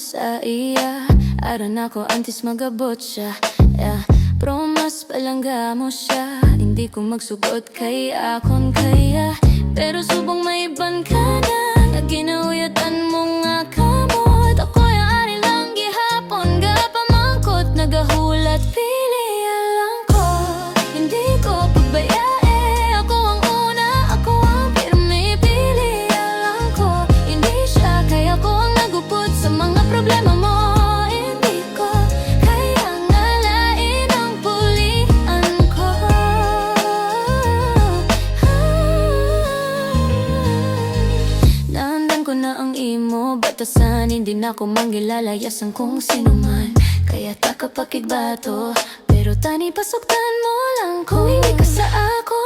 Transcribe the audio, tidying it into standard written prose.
sa iya. Aran ako antes magabot siya, yeah. Promas palangga mo siya, hindi ko magsugot kay akon kaya. Pero subong may iban ka na, na ginawiyatan mo nga kamot. Ako'y ari lang gihapon, gapamangkot, nagahulat pili alam ko. Hindi ko pagbayae, ako ang una, ako ang pirmi, pili alam ko. Hindi siya, kaya ko ang nagupot sa mga problema mo. Hindi ko kaya ngalain ang pulian ko. Naandan ko na ang imo batasan, hindi na ko manggilalayasan kung sino man. Kaya ta kapakigbato, pero tani pasoktan mo lang. Kung hindi ka sa ako,